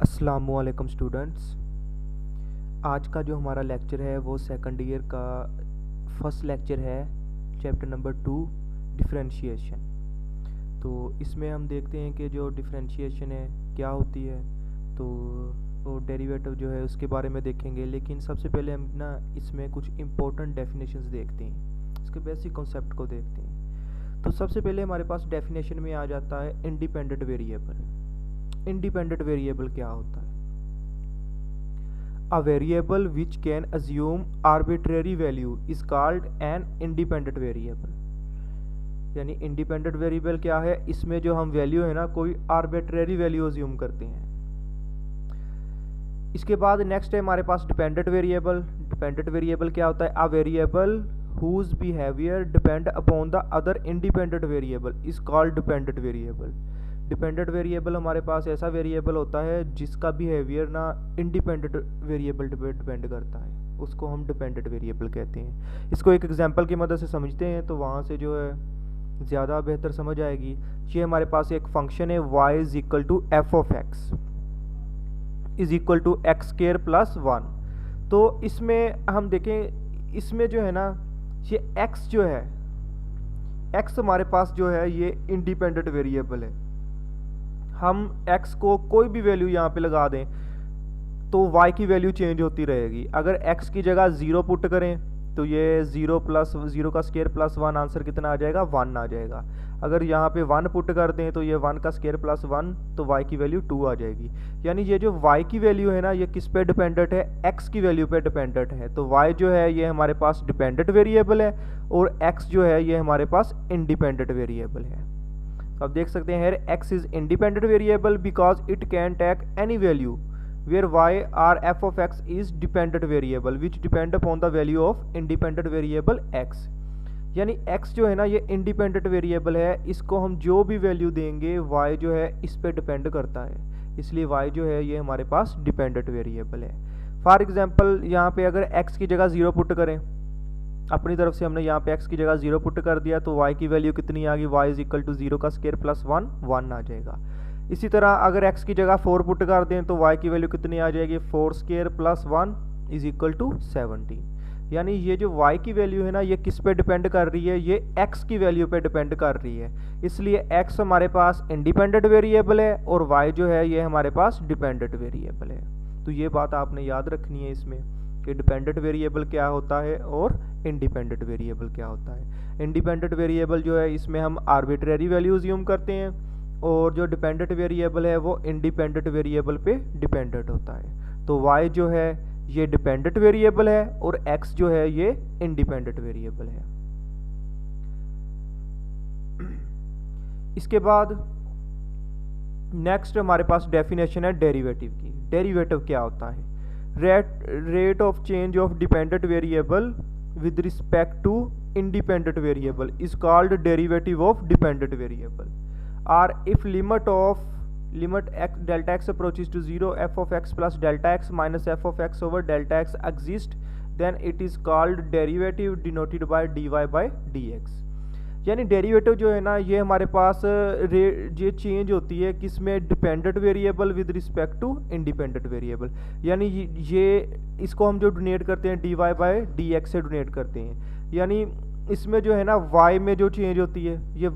अस्सलामुअलैकुम स्टूडेंट्स। आज का जो हमारा लेक्चर है वो सेकंड ईयर का फर्स्ट लेक्चर है, चैप्टर नंबर 2 डिफरेंशिएशन। तो इसमें हम देखते हैं कि जो डिफरेंशिएशन है क्या होती है, तो वो डेरिवेटिव जो है उसके बारे में देखेंगे। लेकिन सबसे पहले हम ना इसमें कुछ इम्पोर्टेंट डेफिनेशंस देखते हैं, इसके बेसिक कॉन्सेप्ट को देखते हैं। तो सबसे पहले हमारे पास डेफिनेशन में आ जाता है इंडिपेंडेंट वेरिएबल। इंडिपेंडेंट वेरिएबल क्या होता है? A variable which can assume arbitrary value is called an independent variable. यानी इंडिपेंडेंट वेरिएबल क्या है? इसमें जो हम वैल्यू है ना कोई आर्बिट्रेरी वैल्यू अज्यूम करते हैं। इसके बाद नेक्स्ट है हमारे पास डिपेंडेंट वेरिएबल। डिपेंडेंट वेरिएबल क्या होता है? A variable whose behavior depend upon the other independent variable is called dependent variable। Dependent variable हमारे पास ऐसा वेरिएबल होता है जिसका बिहेवियर ना इंडिपेंडेंट वेरिएबल पे डिपेंड करता है, उसको हम डिपेंडेंट वेरिएबल कहते हैं। इसको एक एग्जांपल की मदद से समझते हैं तो वहाँ से जो है ज़्यादा बेहतर समझ आएगी। ये हमारे पास एक फंक्शन है y is equal to f of x is equal to x square plus 1। तो इसमें हम देखें, इसमें जो है ना ये x जो है, x हमारे पास जो है ये इंडिपेंडेंट वेरिएबल है। हम x को कोई भी वैल्यू यहाँ पे लगा दें तो y की वैल्यू चेंज होती रहेगी। अगर x की जगह 0 पुट करें तो ये 0 प्लस 0 का स्क्वायर प्लस 1 आंसर कितना आ जाएगा? 1 आ जाएगा। अगर यहाँ पे 1 पुट कर दें तो ये 1 का स्क्वायर प्लस 1 तो y की वैल्यू 2 आ जाएगी। यानी ये जो y की वैल्यू है ना ये किस पे डिपेंडेंट है? x की वैल्यू पे डिपेंडेंट है। तो y जो है ये हमारे पास डिपेंडेंट वेरिएबल है और x जो है ये हमारे पास इंडिपेंडेंट वेरिएबल है। तो आप देख सकते हैं x is independent variable because it can take any value where y or f of x is dependent variable which depend upon the value of independent variable x। यानी x जो है ना ये इंडिपेंडेंट वेरिएबल है, इसको हम जो भी वैल्यू देंगे y जो है इस पे डिपेंड करता है, इसलिए y जो है ये हमारे पास डिपेंडेंट वेरिएबल है। फॉर एग्जांपल यहाँ पे अगर x की जगह 0 पुट करें, अपनी तरफ से हमने यहाँ पे x की जगह 0 पुट कर दिया तो y की वैल्यू कितनी आ गई? y इज इक्वल टू 0 का स्क्वायर प्लस 1 1 आ जाएगा। इसी तरह अगर x की जगह 4 पुट कर दें तो y की वैल्यू कितनी आ जाएगी? 4 square plus 1 is equal to 17। यानी ये जो y की वैल्यू है ना ये किस पे डिपेंड कर रही है? ये x की वैल्यू पे डिपेंड कर रही है, इसलिए x हमारे पास इंडिपेंडेंट वेरिएबल है और y जो है ये हमारे पास डिपेंडेंट वेरिएबल है। तो ये बात आपने याद रखनी है इसमें कि डिपेंडेंट वेरिएबल क्या होता है और इंडिपेंडेंट वेरिएबल क्या होता है। इंडिपेंडेंट वेरिएबल जो है इसमें हम आर्बिट्रेरी वैल्यू अज्यूम करते हैं और जो डिपेंडेंट वेरिएबल है वो इंडिपेंडेंट वेरिएबल पे डिपेंडेंट होता है। तो y जो है ये डिपेंडेंट वेरिएबल है और x जो है ये इंडिपेंडेंट वेरिएबल है। इसके बाद नेक्स्ट हमारे पास डेफिनेशन है डेरिवेटिव की। डेरिवेटिव क्या होता है? Rate of change of dependent variable with respect to independent variable is called derivative of dependent variable. or if limit x delta x approaches to 0 f of x plus delta x minus f of x over delta x exists then it is called derivative denoted by dy by dx। यानी derivative जो है ना ये हमारे पास ये change होती है किसमें? Dependent variable with respect to independent variable. यानी ये इसको हम जो डोनेट करते हैं dy बाय dx से डोनेट करते हैं। यानी इसमें जो है ना y में जो चेंज होती है, ये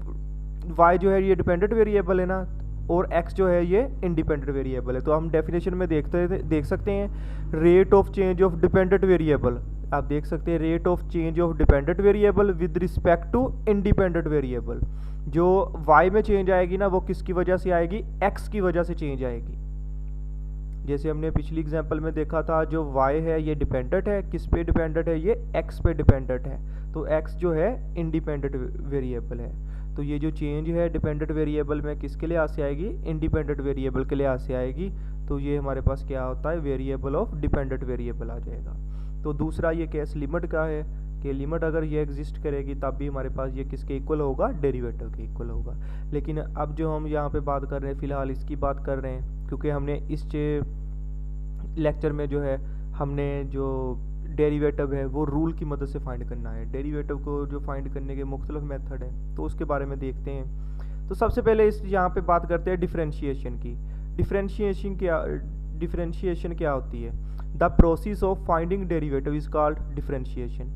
y जो है ये डिपेंडेंट वेरिएबल है ना और x जो है ये इंडिपेंडेंट वेरिएबल है। तो हम डेफिनेशन में देख सकते हैं rate of change of dependent variable. आप देख सकते हैं rate of change of dependent variable with respect to independent variable. जो y में चेंज आएगी ना वो किसकी वजह से आएगी? x की वजह से चेंज आएगी। जैसे हमने पिछली एग्जांपल में देखा था जो y है ये डिपेंडेंट है, किस पे डिपेंडेंट है? ये x पे डिपेंडेंट है। तो x जो है इंडिपेंडेंट वेरिएबल है। तो ये जो चेंज है डिपेंडेंट वेरिएबल में किसके लिए से आएगी? इंडिपेंडेंट वेरिएबल के लिए से आएगी। तो ये हमारे पास क्या होता है? वेरिएबल ऑफ डिपेंडेंट वेरिएबल आ जाएगा। तो दूसरा ये केस लिमिट का है कि लिमिट अगर ये एग्जिस्ट करेगी तब भी हमारे पास ये किसके इक्वल होगा? डेरिवेटिव के इक्वल होगा। लेकिन अब जो हम यहाँ पे बात कर रहे हैं फ़िलहाल इसकी बात कर रहे हैं क्योंकि हमने इस लेक्चर में जो है हमने जो डेरिवेटिव है वो रूल की मदद से फाइंड करना है। डेरिवेटिव को जो फाइंड करने के मुख्तलिफ मेथड हैं तो उसके बारे में देखते हैं। तो सबसे पहले इस यहाँ पे बात करते हैं डिफरेंशिएशन की। डिफरेंशिएशन क्या डिफरेंशिएशन क्या होती है? The process of finding derivative is called differentiation.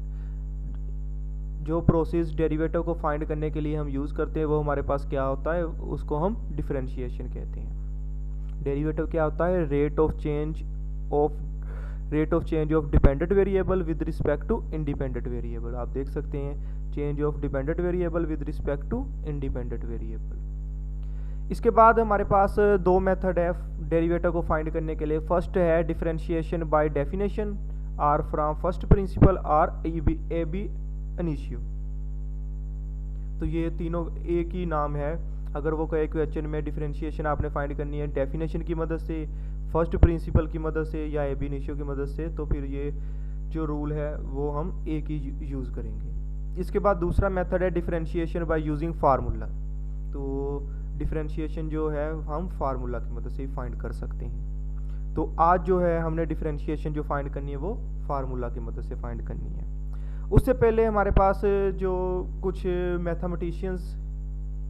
जो प्रोसेस डेरिवेटिव को फाइंड करने के लिए हम यूज़ करते हैं वो हमारे पास क्या होता है, उसको हम डिफरेंशिएशन कहते हैं। डेरिवेटिव क्या होता है? Rate of change of dependent variable with respect to independent variable. आप देख सकते हैं change of dependent variable with respect to independent variable. इसके बाद हमारे पास दो मेथड है डेरिवेटिव को फाइंड करने के लिए। फर्स्ट है differentiation by definition, or from first principle, or ab initio. तो ये तीनों एक ही नाम है। अगर वो कहे क्वेश्चन में डिफरेंशिएशन आपने फाइंड करनी है डेफिनेशन की मदद से, फर्स्ट प्रिंसिपल की मदद से या ए बी इनिशियो की मदद से, तो फिर ये जो रूल है वो हम एक ही यूज़ करेंगे। इसके बाद दूसरा मेथड है डिफरेंशिएशन बाय यूजिंग फार्मूला। तो डिफरेंशिएशन जो है हम फार्मूला की मदद से ही फाइंड कर सकते हैं। तो आज जो है हमने डिफरेंशिएशन जो फाइंड करनी है वो फार्मूला की मदद से फाइंड करनी है। उससे पहले हमारे पास जो कुछ मैथमेटिशियंस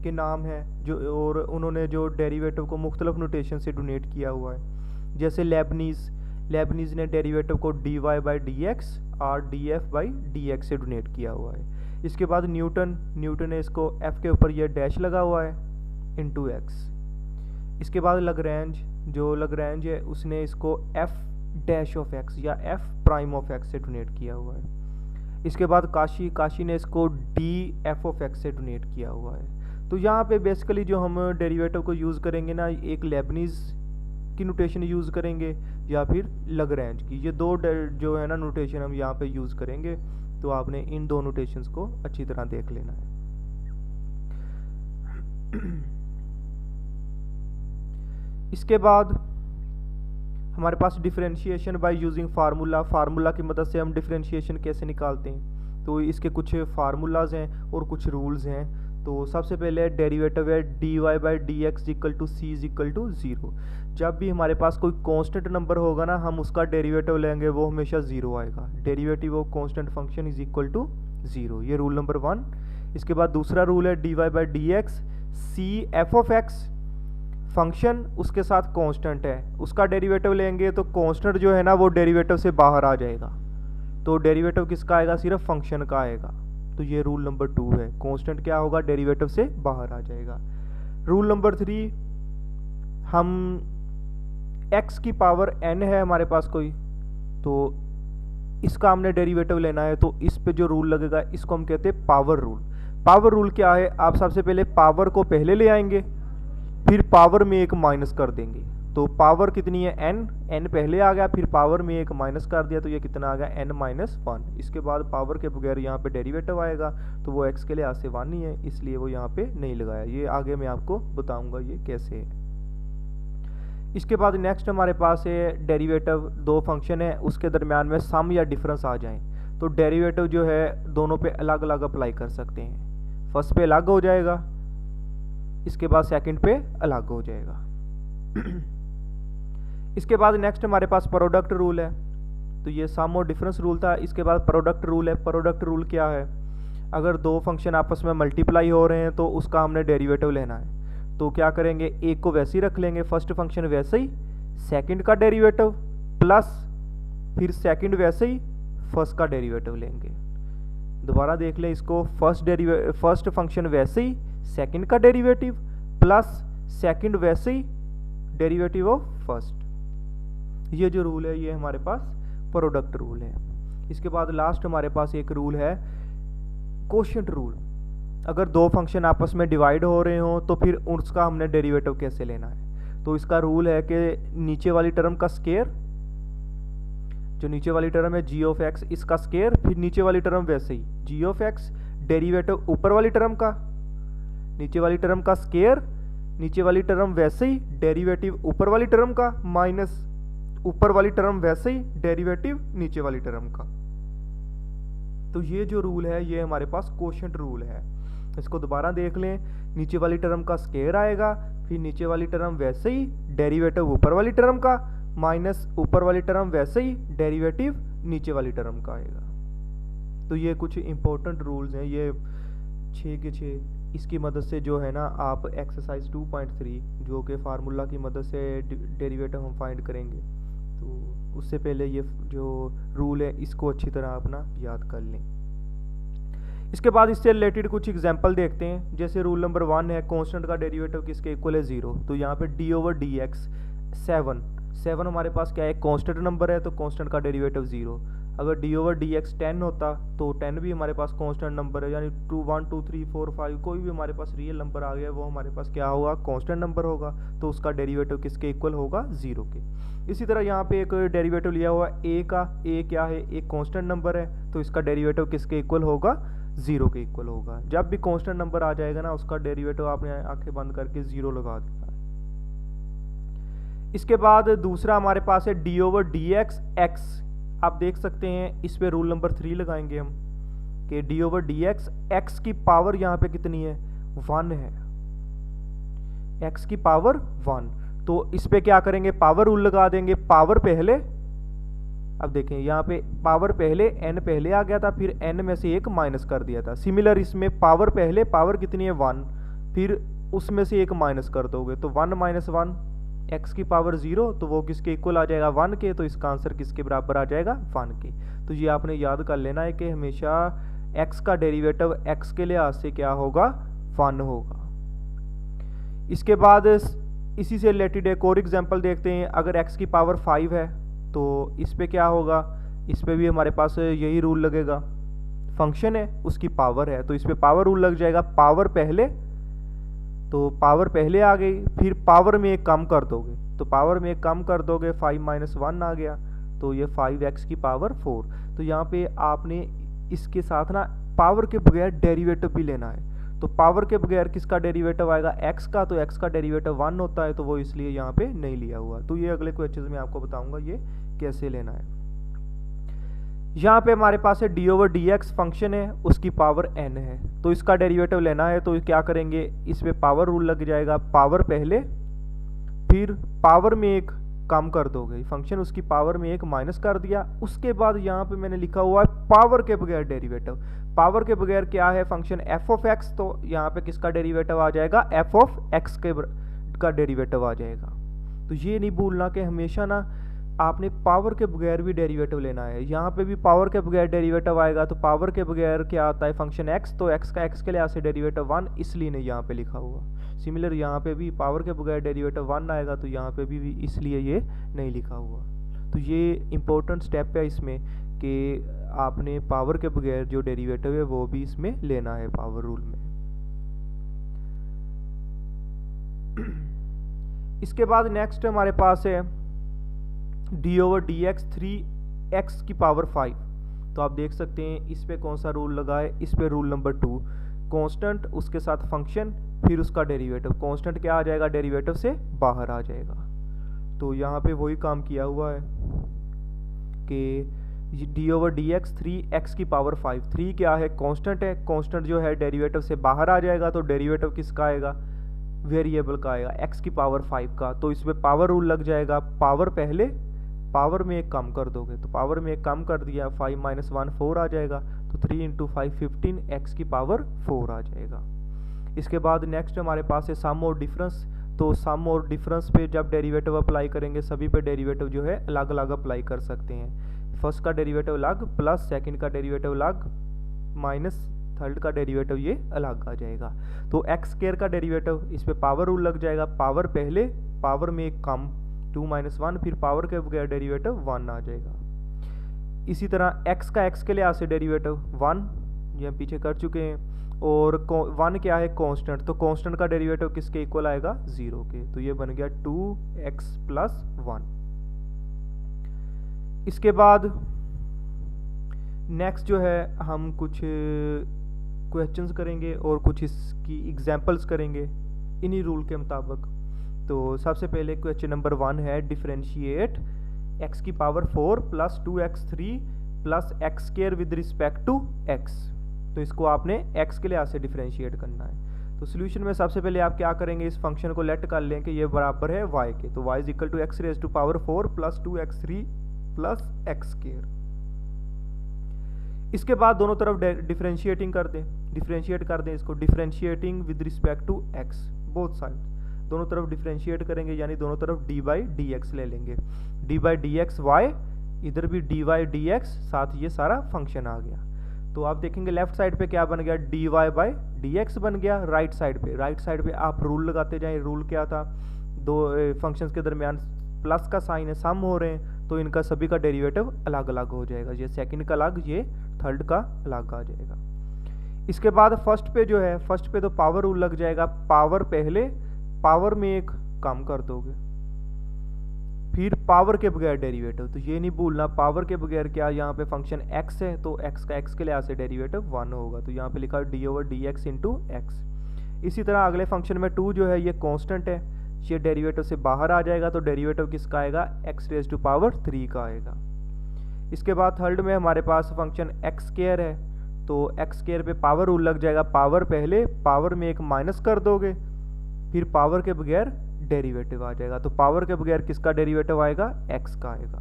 के नाम हैं जो, और उन्होंने जो डेरिवेटिव को मुख्तलिफ नोटेशन से डोनेट किया हुआ है। जैसे लेबनीज़ ने डेरिवेटिव को dy बाई डी एक्स और df बाई डी एक्स से डोनेट किया हुआ है। इसके बाद न्यूटन ने इसको f के ऊपर ये डैश लगा हुआ है इंटू एक्स। इसके बाद लगरेंज है उसने इसको f डैश ऑफ x या f प्राइम ऑफ x से डोनेट किया हुआ है। इसके बाद काशी ने इसको df ऑफ x से डोनेट किया हुआ है। तो यहाँ पे बेसिकली जो हम डेरिवेटिव को यूज़ करेंगे ना, एक लेबनीज़ की नोटेशन यूज़ करेंगे या फिर लगरेंज की। ये दो जो है ना नोटेशन हम यहाँ पे यूज़ करेंगे। तो आपने इन दो नोटेशंस को अच्छी तरह देख लेना है। इसके बाद हमारे पास डिफरेंशिएशन बाय यूजिंग फार्मूला की मदद से हम डिफरेंशिएशन कैसे निकालते हैं। तो इसके कुछ फार्मूलाज हैं और कुछ रूल्स हैं। तो सबसे पहले डेरिवेटिव है dy by d x equal to c is equal to zero. जब भी हमारे पास कोई कांस्टेंट नंबर होगा ना, हम उसका डेरिवेटिव लेंगे वो हमेशा ज़ीरो आएगा। Derivative of constant function is equal to zero, ये रूल नंबर 1। इसके बाद दूसरा रूल है dy by d x c f of x function उसके साथ कांस्टेंट है, उसका डेरिवेटिव लेंगे तो कांस्टेंट जो है ना वो डेरिवेटिव से बाहर आ जाएगा। तो डेरिवेटिव किसका आएगा? सिर्फ फंक्शन का आएगा। तो ये रूल नंबर 2 है, कांस्टेंट क्या होगा? डेरिवेटिव से बाहर आ जाएगा। रूल नंबर 3, हम x की पावर n है हमारे पास कोई, तो इसका हमने डेरिवेटिव लेना है। तो इस पे जो रूल लगेगा इसको हम कहते हैं पावर रूल। पावर रूल क्या है? आप सबसे पहले पावर को पहले ले आएंगे, फिर पावर में एक माइनस कर देंगे। तो पावर कितनी है? n पहले आ गया, फिर पावर में एक माइनस कर दिया, तो ये कितना आ गया? n-1। इसके बाद पावर के बगैर यहाँ पे डेरिवेटिव आएगा, तो वो x के लिहाज से 1 ही है, इसलिए वो यहाँ पे नहीं लगाया। ये आगे मैं आपको बताऊंगा ये कैसे है। इसके बाद नेक्स्ट हमारे पास है डेरिवेटिव, दो फंक्शन है उसके दरमियान में सम या डिफरेंस आ जाए तो डेरिवेटिव जो है दोनों पे अलग अलग अप्लाई कर सकते हैं। फर्स्ट पे अलग हो जाएगा, इसके बाद सेकंड पे अलग हो जाएगा। इसके बाद नेक्स्ट हमारे पास प्रोडक्ट रूल है। तो ये सम और डिफरेंस रूल था, इसके बाद प्रोडक्ट रूल है। प्रोडक्ट रूल क्या है? अगर दो फंक्शन आपस में मल्टीप्लाई हो रहे हैं तो उसका हमने डेरिवेटिव लेना है। तो क्या करेंगे? एक को वैसे ही रख लेंगे, फर्स्ट फंक्शन वैसे ही, सेकंड का डेरिवेटिव प्लस फिर वैसे ही फर्स्ट का डेरिवेटिव लेंगे। दोबारा देख लें इसको, फर्स्ट फंक्शन वैसे ही, सेकंड का डेरिवेटिव प्लस सेकंड वैसे ही डेरिवेटिव ऑफ फर्स्ट। ये जो रूल है ये हमारे पास प्रोडक्ट रूल है। इसके बाद लास्ट हमारे पास एक रूल है कोशिएंट रूल। अगर दो फंक्शन आपस में डिवाइड हो रहे हो तो फिर उसका हमने डेरिवेटिव कैसे लेना है। तो इसका रूल है कि नीचे वाली टर्म का स्केयर, जो नीचे वाली टर्म है g ऑफ x, इसका स्केयर, फिर नीचे वाली टर्म वैसे ही g ऑफ x, डेरिवेटिव ऊपर वाली टर्म का, नीचे वाली टर्म का स्केयर, नीचे वाली टर्म वैसे ही, डेरिवेटिव ऊपर वाली टर्म का, माइनस ऊपर वाली टर्म वैसे ही, डेरिवेटिव नीचे वाली टर्म का। तो ये जो रूल है ये हमारे पास कोशिएंट रूल है। इसको दोबारा देख लें, नीचे वाली टर्म का स्केयर आएगा, फिर नीचे वाली टर्म वैसे ही, डेरिवेटिव ऊपर वाली टर्म का, माइनस ऊपर वाली टर्म वैसे ही, डेरिवेटिव नीचे वाली टर्म का आएगा। तो ये कुछ इंपॉर्टेंट रूल्स हैं, ये 6 के 6 इसकी मदद से जो है ना आप एक्सरसाइज 2.3 जो कि फार्मूला की मदद से डेरिवेटिव हम फाइंड करेंगे, तो उससे पहले ये जो रूल है इसको अच्छी तरह अपना याद कर लें। इसके बाद इससे रिलेटेड कुछ एग्जांपल देखते हैं। जैसे रूल नंबर 1 है कांस्टेंट का डेरिवेटिव किसके इक्वल है 0, तो यहाँ पे d/dx 7 हमारे पास क्या है कांस्टेंट नंबर है, तो कांस्टेंट का डेरिवेटिव 0। अगर d/dx 10 होता तो 10 भी हमारे पास कांस्टेंट नंबर है, यानी 2 1 2 3 4 5 कोई भी हमारे पास रियल नंबर आ गया वो हमारे पास क्या होगा कांस्टेंट नंबर होगा, तो उसका डेरिवेटिव किसके इक्वल होगा 0 के। इसी तरह यहाँ पे एक डेरिवेटिव लिया हुआ a का, a क्या है एक कांस्टेंट नंबर है, तो इसका डेरिवेटिव किसके इक्वल होगा 0 के इक्वल होगा। जब भी कांस्टेंट नंबर आ जाएगा ना उसका डेरिवेटिव आपने आंखें बंद करके 0 लगा देना है। इसके बाद दूसरा हमारे पास है d/dx x, आप देख सकते हैं इस पे रूल नंबर 3 लगाएंगे हम कि d/dx x की पावर यहाँ पे कितनी है 1 है, x की पावर 1, तो इस पे क्या करेंगे पावर रूल लगा देंगे। पावर पहले, अब देखें यहाँ पे पावर पहले n पहले आ गया था, फिर n में से एक माइनस कर दिया था। सिमिलर इसमें पावर पहले, पावर कितनी है 1, फिर उसमें से एक माइनस कर दोगे तो 1 - 1 x की पावर 0, तो वो किसके इक्वल आ जाएगा 1 के, तो इसका आंसर किसके बराबर आ जाएगा 1 के। तो ये आपने याद कर लेना है कि हमेशा x का डेरिवेटिव x के लिहाज से क्या होगा 1 होगा। इसके बाद इसी से रिलेटेड एक और एग्जांपल देखते हैं। अगर x की पावर 5 है तो इस पे क्या होगा, इस पे भी हमारे पास यही रूल लगेगा, फंक्शन है उसकी पावर है तो इस पे पावर रूल लग जाएगा। पावर पहले, तो पावर पहले आ गई, फिर पावर में एक कम कर दोगे, तो पावर में एक कम कर दोगे 5 - 1 आ गया, तो ये 5x की पावर 4। तो यहाँ पे आपने इसके साथ ना पावर के बगैर डेरिवेटिव भी लेना है, तो पावर के बगैर किसका डेरिवेटिव आएगा x का, तो x का डेरिवेटिव 1 होता है, तो वो इसलिए यहाँ पे नहीं लिया हुआ। तो ये अगले क्वेश्चन में आपको बताऊंगा ये कैसे लेना है। यहाँ पे हमारे पास है d/dx फंक्शन है उसकी पावर n है, तो इसका डेरिवेटिव लेना है, तो क्या करेंगे इस पे पावर रूल लग जाएगा। पावर पहले, फिर पावर में एक कम कर दोगे, फंक्शन उसकी पावर में एक माइनस कर दिया। उसके बाद यहाँ पे मैंने लिखा हुआ है पावर के बगैर डेरिवेटिव। पावर के बगैर क्या है फंक्शन f(x), तो यहाँ पे किसका डेरिवेटिव आ जाएगा f(x) का डेरिवेटिव आ जाएगा। तो ये नहीं भूलना कि हमेशा ना आपने पावर के बगैर भी डेरिवेटिव लेना है। यहाँ पे भी पावर के बगैर डेरिवेटिव आएगा, तो पावर के बगैर क्या आता है फंक्शन x, तो x का x के लिहाज से डेरिवेटिव 1, इसलिए नहीं यहाँ पे लिखा हुआ। सिमिलर यहाँ पे भी पावर के बगैर डेरिवेटिव 1 आएगा, तो यहाँ पे भी इसलिए ये नहीं लिखा हुआ। तो ये इंपॉर्टेंट स्टेप है इसमें कि आपने पावर के बगैर जो डेरिवेटिव है वो भी इसमें लेना है पावर रूल में। इसके बाद नेक्स्ट हमारे पास है d/dx 3x की पावर 5, तो आप देख सकते हैं इस पे कौन सा रूल लगा है, इस पे रूल नंबर 2, कांस्टेंट उसके साथ फंक्शन फिर उसका डेरिवेटिव। कांस्टेंट क्या आ जाएगा डेरिवेटिव से बाहर आ जाएगा, तो यहाँ पे वही काम किया हुआ है कि d/dx 3x की पावर 5, 3 क्या है कांस्टेंट है, कांस्टेंट जो है डेरिवेटिव से बाहर आ जाएगा, तो डेरिवेटिव किसका आएगा वेरिएबल का आएगा x की पावर 5 का, तो इसमें पावर रूल लग जाएगा। पावर पहले, पावर में एक कम कर दोगे, तो पावर में एक कम कर दिया 5 - 1 4 आ जाएगा, तो 3 × 5 15 x की पावर 4 आ जाएगा। इसके बाद नेक्स्ट हमारे पास है सम और डिफरेंस, तो सम और डिफरेंस पे जब डेरिवेटिव अप्लाई करेंगे सभी पे डेरिवेटिव जो है अलग अलग अप्लाई कर सकते हैं। फर्स्ट का डेरिवेटिव अलग, प्लस सेकंड का डेरिवेटिव अलग, माइनस थर्ड का डेरिवेटिव ये अलग आ जाएगा। तो x² का डेरिवेटिव इस पे पावर रूल लग जाएगा। पावर पहले, पावर में एक कम 2 - 1, फिर पावर के बगैर डेरिवेटिव 1 आ जाएगा। इसी तरह x का x के लिहाज से डेरिवेटिव 1, ये हम पीछे कर चुके हैं, और 1 क्या है कांस्टेंट, तो कांस्टेंट का डेरिवेटिव किसके इक्वल आएगा 0 के, तो ये बन गया 2x + 1। इसके बाद नेक्स्ट जो है हम कुछ क्वेश्चंस करेंगे और कुछ इसकी एग्जांपल्स करेंगे इन्हीं रूल के मुताबिक। तो सबसे पहले क्वेश्चन नंबर 1 है डिफरेंशिएट x की power 4 + 2x3 + x² with respect to x, तो इसको आपने x के लिहाज से डिफरेंशिएट करना है। तो सोल्यूशन में सबसे पहले आप क्या करेंगे इस फंक्शन को लेट कर लें कि ये बराबर है y के, तो y = x⁴ + 2x3 + x²। इसके बाद दोनों तरफ डिफरेंशिएटिंग कर दें, डिफरेंशिएट कर दें इसको, differentiating with respect to x, both side दोनों तरफ डिफरेंशिएट करेंगे, यानी दोनों तरफ डी बाई डी एक्स ले लेंगे, d by d x y, इधर भी डी वाई डी एक्स, साथ ये सारा फंक्शन आ गया। तो आप देखेंगे लेफ्ट साइड पे क्या बन गया, d y by d x बन गया। राइट साइड पे आप रूल लगाते जाएं, रूल क्या था, दो फंक्शंस के दरमियान प्लस का साइन है, सम हो रहे हैं, तो इनका सभी का डेरिवेटिव अलग अलग हो जाएगा, ये सेकंड का अलग, ये थर्ड का अलग आ जाएगा। इसके बाद फर्स्ट पे जो है, फर्स्ट पे तो पावर रूल लग जाएगा, पावर पहले, पावर में एक कम कर दोगे, फिर पावर के बगैर डेरिवेटिव, तो ये नहीं भूलना पावर के बगैर क्या, यहाँ पे फंक्शन x है तो x का x के लिहाज से डेरिवेटिव 1 होगा, तो यहाँ पे लिखा D over D x into x. इसी तरह अगले फंक्शन में 2 जो है ये कांस्टेंट है, ये डेरिवेटिव से बाहर आ जाएगा, तो डेरिवेटिव किसका आएगा, x रेज टू पावर 3 का आएगा। इसके बाद थर्ड में हमारे पास फंक्शन x स्क्वायर है, तो x स्क्वायर पे पावर रूल लग जाएगा, पावर पहले, पावर में एक माइनस कर दोगे, फिर पावर के बगैर डेरिवेटिव आ जाएगा, तो पावर के बगैर किसका डेरिवेटिव आएगा, x का आएगा।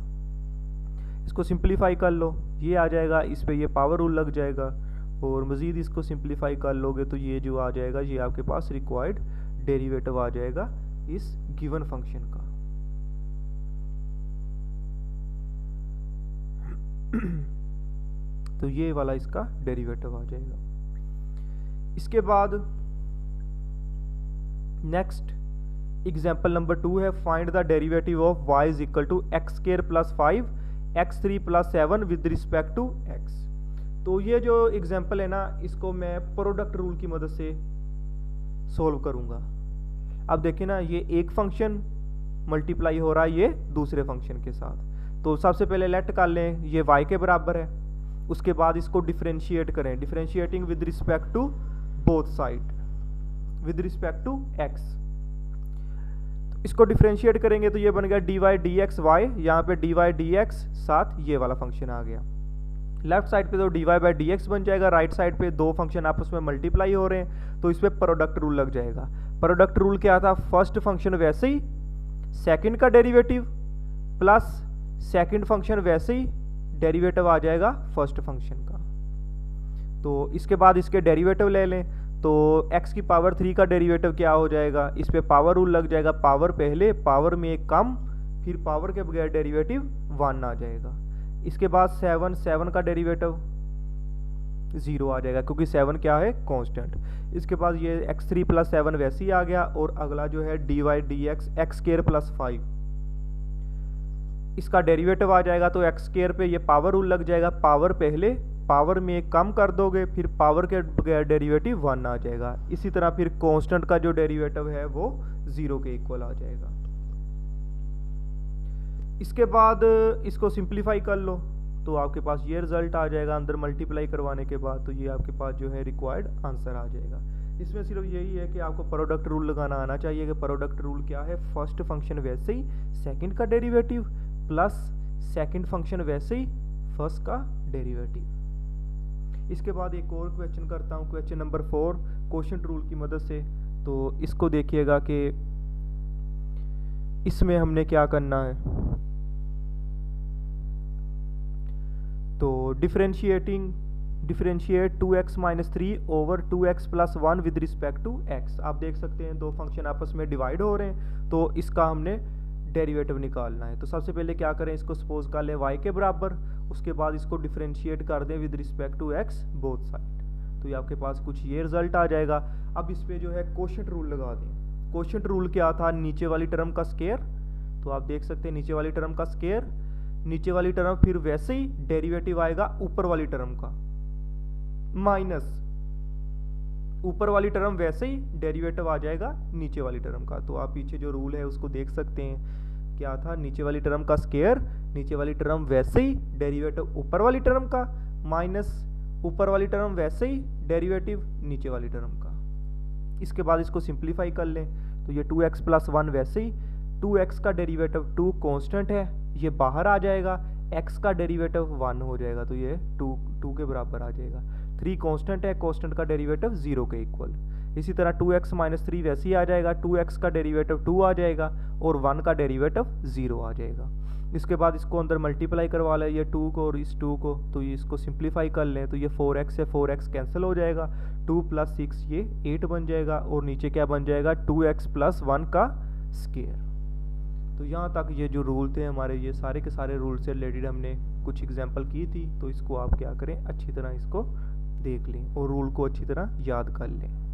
इसको सिंप्लीफाई कर लो, ये आ जाएगा, इस पे ये पावर रूल लग जाएगा, और मज़ीद इसको सिंप्लीफाई कर लोगे तो ये जो आ जाएगा, ये आपके पास रिक्वायर्ड डेरिवेटिव आ जाएगा इस गिवन फंक्शन का। तो ये वाला इसका डेरिवेटिव आ जाएगा। इसके बाद नेक्स्ट एग्जाम्पल नंबर 2 है, find the derivative of y is equal to x square plus 5 x3 plus 7 with respect to x। तो ये जो एग्जाम्पल है ना, इसको मैं प्रोडक्ट रूल की मदद से सोल्व करूंगा। अब देखिए ना, ये एक फंक्शन मल्टीप्लाई हो रहा है ये दूसरे फंक्शन के साथ, तो सबसे पहले लेट कर लें ये y के बराबर है, उसके बाद इसको डिफरेंशिएट करें, differentiating with respect to both side, with respect to x। इसको डिफरेंशिएट करेंगे तो ये बन गया d y d x y, यहाँ पे डी वाई डी एक्स साथ ये वाला फंक्शन आ गया। लेफ्ट साइड पे तो d y by d x बन जाएगा, राइट साइड पे दो फंक्शन आपस में मल्टीप्लाई हो रहे हैं, तो इस पर प्रोडक्ट रूल लग जाएगा। प्रोडक्ट रूल क्या था, फर्स्ट फंक्शन वैसे ही सेकंड का डेरिवेटिव प्लस सेकंड फंक्शन वैसे ही डेरिवेटिव आ जाएगा फर्स्ट फंक्शन का। तो इसके बाद इसके डेरिवेटिव ले लें, तो x की पावर 3 का डेरिवेटिव क्या हो जाएगा, इस पे पावर रूल लग जाएगा, पावर पहले, पावर में एक कम, फिर पावर के बगैर डेरिवेटिव 1 आ जाएगा। इसके बाद 7 का डेरिवेटिव 0 आ जाएगा, क्योंकि 7 क्या है, कांस्टेंट। इसके बाद ये x3 प्लस 7 वैसे ही आ गया, और अगला जो है d y d x x square plus 5, इसका डेरिवेटिव आ जाएगा, तो एक्स स्क्वायर पे ये पावर रूल लग जाएगा, पावर पहले, पावर में एक कम कर दोगे, फिर पावर के बगैर डेरिवेटिव 1 आ जाएगा। इसी तरह फिर कांस्टेंट का जो डेरिवेटिव है वो 0 के इक्वल आ जाएगा। इसके बाद इसको सिंप्लीफाई कर लो, तो आपके पास ये रिजल्ट आ जाएगा अंदर मल्टीप्लाई करवाने के बाद, तो ये आपके पास जो है रिक्वायर्ड आंसर आ जाएगा। इसमें सिर्फ यही है कि आपको प्रोडक्ट रूल लगाना आना चाहिए, कि प्रोडक्ट रूल क्या है, फर्स्ट फंक्शन वैसे ही सेकंड का डेरिवेटिव प्लस सेकंड फंक्शन वैसे ही फर्स्ट का डेरिवेटिव। इसके बाद एक और क्वेश्चन करता हूँ, क्वेश्चन नंबर 4 क्वोशंट रूल की मदद से। तो इसको देखिएगा कि इसमें हमने क्या करना है। तो differentiate 2x minus 3 over 2x plus 1 with respect to x। आप देख सकते हैं दो फंक्शन आपस में डिवाइड हो रहे हैं, तो इसका हमने डेरिवेटिव निकालना है। तो सबसे पहले क्या करें, इसको सपोज कर लें y के बराबर, उसके बाद इसको डिफरेंशिएट कर दें with respect to x both side, तो ये आपके पास कुछ ये रिजल्ट आ जाएगा। अब इस पे जो है क्वोशंट रूल लगा दें। क्वोशंट रूल क्या था, नीचे वाली टर्म का स्क्वायर, तो आप देख सकते हैं नीचे वाली टर्म का स्क्वायर, नीचे वाली टर्म फिर वैसे ही डेरिवेटिव आएगा ऊपर वाली टर्म का, माइनस ऊपर वाली टर्म वैसे ही डेरिवेटिव आ जाएगा नीचे वाली टर्म का। तो आप पीछे जो रूल है उसको देख सकते हैं, क्या था, नीचे वाली टर्म का स्क्वायर, नीचे वाली टर्म वैसे ही डेरिवेटिव ऊपर वाली टर्म का, माइनस ऊपर वाली टर्म वैसे ही डेरिवेटिव नीचे वाली टर्म का। इसके बाद इसको सिंप्लीफाई कर लें, तो ये 2x प्लस 1 वैसे ही 2x का डेरिवेटिव 2 कांस्टेंट है, ये बाहर आ जाएगा, x का डेरिवेटिव 1 हो जाएगा, तो ये 2 के बराबर आ जाएगा। 3 कांस्टेंट है, कांस्टेंट का डेरिवेटिव 0 के इक्वल। इसी तरह 2x माइनस 3 वैसे ही आ जाएगा, 2x का डेरिवेटिव 2 आ जाएगा और 1 का डेरिवेटिव 0 आ जाएगा। इसके बाद इसको अंदर मल्टीप्लाई करवा लें ये 2 को और इस 2 को, तो ये इसको सिंप्लीफाई कर लें तो ये 4x से 4x कैंसिल हो जाएगा, 2 + 6 ये 8 बन जाएगा और नीचे क्या बन जाएगा 2x + 1 का स्क्वायर। तो यहाँ तक ये जो रूल थे हमारे, ये सारे के सारे रूल से रिलेटेड हमने कुछ एग्जांपल की थी। तो इसको आप क्या करें, अच्छी तरह इसको देख लें और रूल को अच्छी तरह याद कर लें।